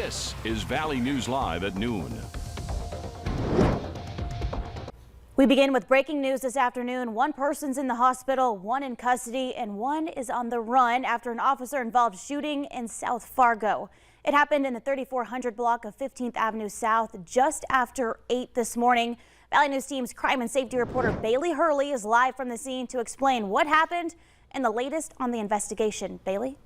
This is Valley News Live at noon. We begin with breaking news this afternoon. One person's in the hospital, one in custody, and one is on the run after an officer-involved shooting in South Fargo. It happened in the 3400 block of 15th Avenue South just after 8 this morning. Valley News Team's crime and safety reporter Bailey Hurley is live from the scene to explain what happened and the latest on the investigation. Bailey?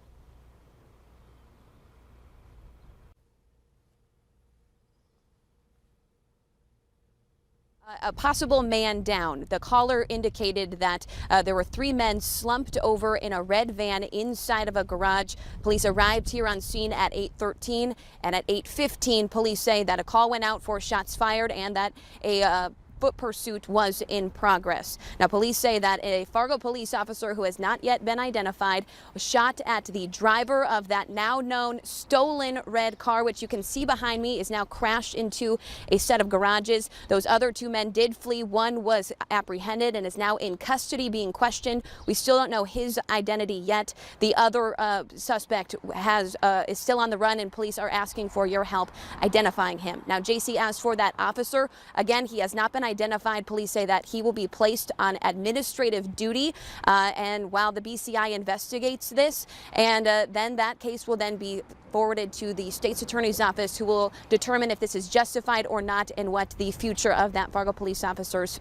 A possible man down. The caller indicated that there were 3 men slumped over in a red van inside of a garage. Police arrived here on scene at 8:13, and at 8:15, police say that a call went out for shots fired and that a foot pursuit was in progress. Now, police say that a Fargo police officer who has not yet been identified shot at the driver of that now known stolen red car, which you can see behind me is now crashed into a set of garages. Those other 2 men did flee. One was apprehended and is now in custody being questioned. We still don't know his identity yet. The other suspect is still on the run, and police are asking for your help identifying him. Now, JC, as for that officer, again, he has not been identified. Police say that he will be placed on administrative duty, and while the BCI investigates this, and then that case will then be forwarded to the state's attorney's office, who will determine if this is justified or not and what the future of that Fargo police officer's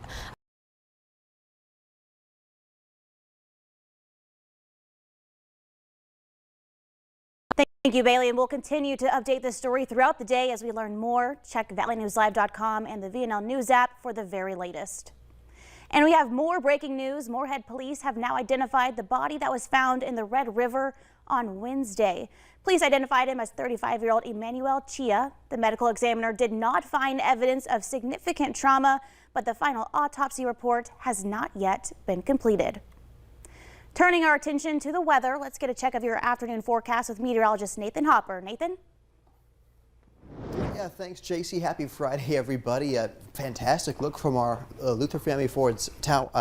Thank you, Bailey, and we'll continue to update this story throughout the day as we learn more. Check ValleyNewsLive.com and the VNL News app for the very latest. And we have more breaking news. Moorhead police have now identified the body that was found in the Red River on Wednesday. Police identified him as 35-year-old Emmanuel Chia. The medical examiner did not find evidence of significant trauma, but the final autopsy report has not yet been completed. Turning our attention to the weather, let's get a check of your afternoon forecast with meteorologist Nathan Hopper. Nathan? Yeah, thanks, JC. Happy Friday, everybody. Fantastic look from our Luther Family Ford's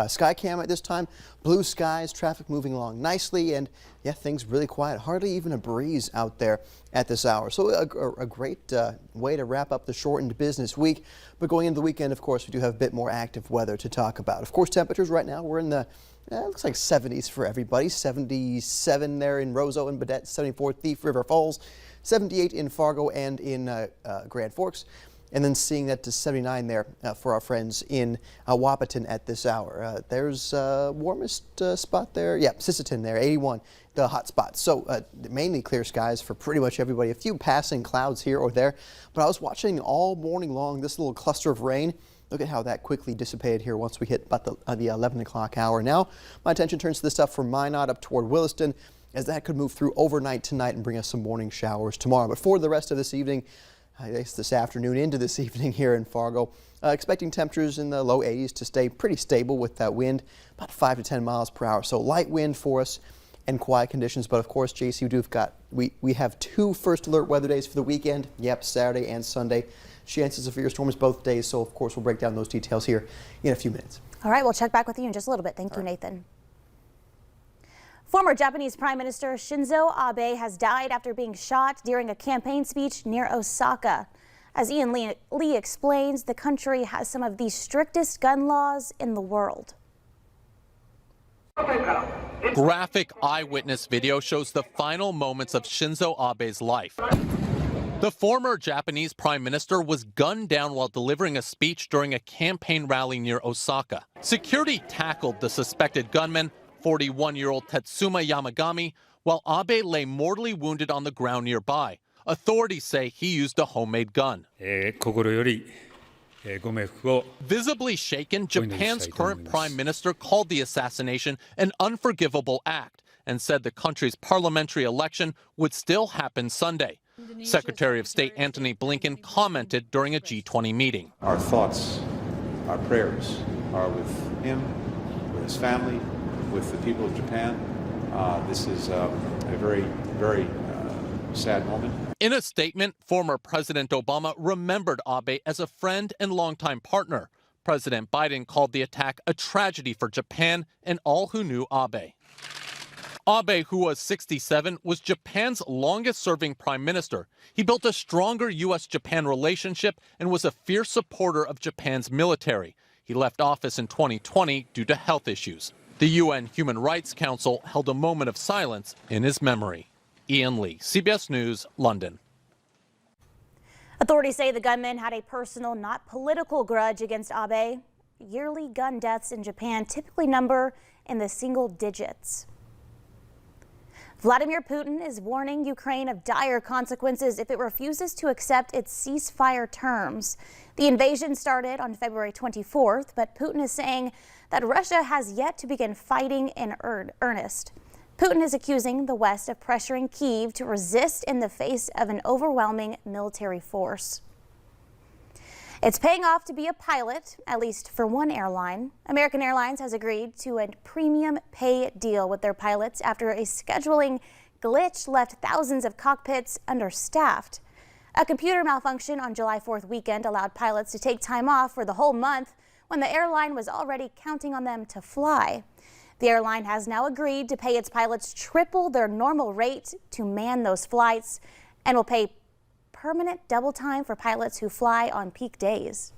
sky cam at this time. Blue skies, traffic moving along nicely, and yeah, things really quiet. Hardly even a breeze out there at this hour. So a great way to wrap up the shortened business week. But going into the weekend, of course, we do have a bit more active weather to talk about. Of course, temperatures right now, we're in the it looks like 70s for everybody. 77 there in Roseau and Baudette, 74 Thief River Falls, 78 in Fargo and in Grand Forks, and then seeing that to 79 there for our friends in Wahpeton at this hour. There's warmest spot there. Yeah, Sisseton there, 81, the hot spot. So mainly clear skies for pretty much everybody. A few passing clouds here or there, but I was watching all morning long this little cluster of rain. Look at how that quickly dissipated here once we hit about the 11 o'clock hour. Now, my attention turns to the stuff from Minot up toward Williston, as that could move through overnight tonight and bring us some morning showers tomorrow. But for the rest of this evening, I guess this afternoon into this evening here in Fargo, expecting temperatures in the low 80s to stay pretty stable with that wind, about 5 to 10 miles per hour. So light wind for us and quiet conditions. But of course, JC, we have 2 first alert weather days for the weekend. Yep, Saturday and Sunday. Chances of severe storms both days, so of course we'll break down those details here in a few minutes. All right, we'll check back with you in just a little bit. Thank you, Nathan. Former Japanese Prime Minister Shinzo Abe has died after being shot during a campaign speech near Osaka. As Ian Lee explains, the country has some of the strictest gun laws in the world. Graphic eyewitness video shows the final moments of Shinzo Abe's life. The former Japanese prime minister was gunned down while delivering a speech during a campaign rally near Osaka. Security tackled the suspected gunman, 41-year-old Tatsuma Yamagami, while Abe lay mortally wounded on the ground nearby. Authorities say he used a homemade gun. Visibly shaken, Japan's current prime minister called the assassination an unforgivable act and said the country's parliamentary election would still happen Sunday. Secretary of State Antony Blinken commented during a G20 meeting. Our thoughts, our prayers are with him, with his family, with the people of Japan. This is a very, very sad moment. In a statement, former President Obama remembered Abe as a friend and longtime partner. President Biden called the attack a tragedy for Japan and all who knew Abe. Abe, who was 67, was Japan's longest-serving prime minister. He built a stronger U.S.-Japan relationship and was a fierce supporter of Japan's military. He left office in 2020 due to health issues. The UN Human Rights Council held a moment of silence in his memory. Ian Lee, CBS News, London. Authorities say the gunman had a personal, not political grudge against Abe. Yearly gun deaths in Japan typically number in the single digits. Vladimir Putin is warning Ukraine of dire consequences if it refuses to accept its ceasefire terms. The invasion started on February 24th, but Putin is saying that Russia has yet to begin fighting in earnest. Putin is accusing the West of pressuring Kyiv to resist in the face of an overwhelming military force. It's paying off to be a pilot, at least for one airline. American Airlines has agreed to a premium pay deal with their pilots after a scheduling glitch left thousands of cockpits understaffed. A computer malfunction on July 4th weekend allowed pilots to take time off for the whole month when the airline was already counting on them to fly. The airline has now agreed to pay its pilots triple their normal rate to man those flights and will pay permanent double time for pilots who fly on peak days.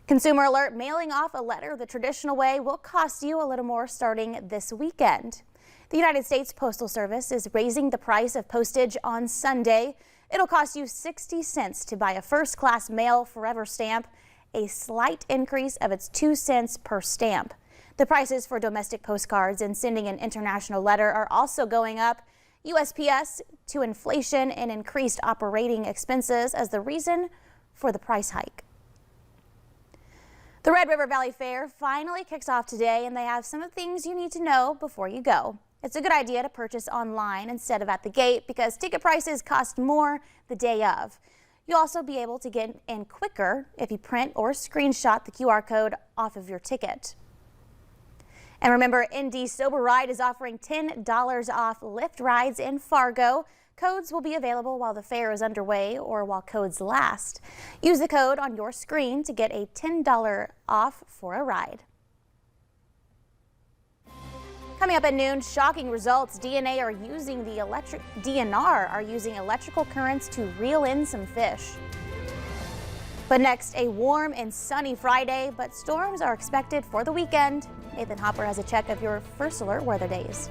Consumer alert: mailing off a letter the traditional way will cost you a little more starting this weekend. The United States Postal Service is raising the price of postage on Sunday. It'll cost you 60 cents to buy a first-class mail forever stamp, a slight increase of its 2 cents per stamp. The prices for domestic postcards and sending an international letter are also going up. USPS to inflation and increased operating expenses as the reason for the price hike. The Red River Valley Fair finally kicks off today, and they have some of the things you need to know before you go. It's a good idea to purchase online instead of at the gate because ticket prices cost more the day of. You'll also be able to get in quicker if you print or screenshot the QR code off of your ticket. And remember, ND Sober Ride is offering $10 off Lyft rides in Fargo. Codes will be available while the fair is underway or while codes last. Use the code on your screen to get a $10 off for a ride. Coming up at noon, shocking results. DNR are using electrical currents to reel in some fish. But next, a warm and sunny Friday, but storms are expected for the weekend. Nathan Hopper has a check of your First Alert weather days.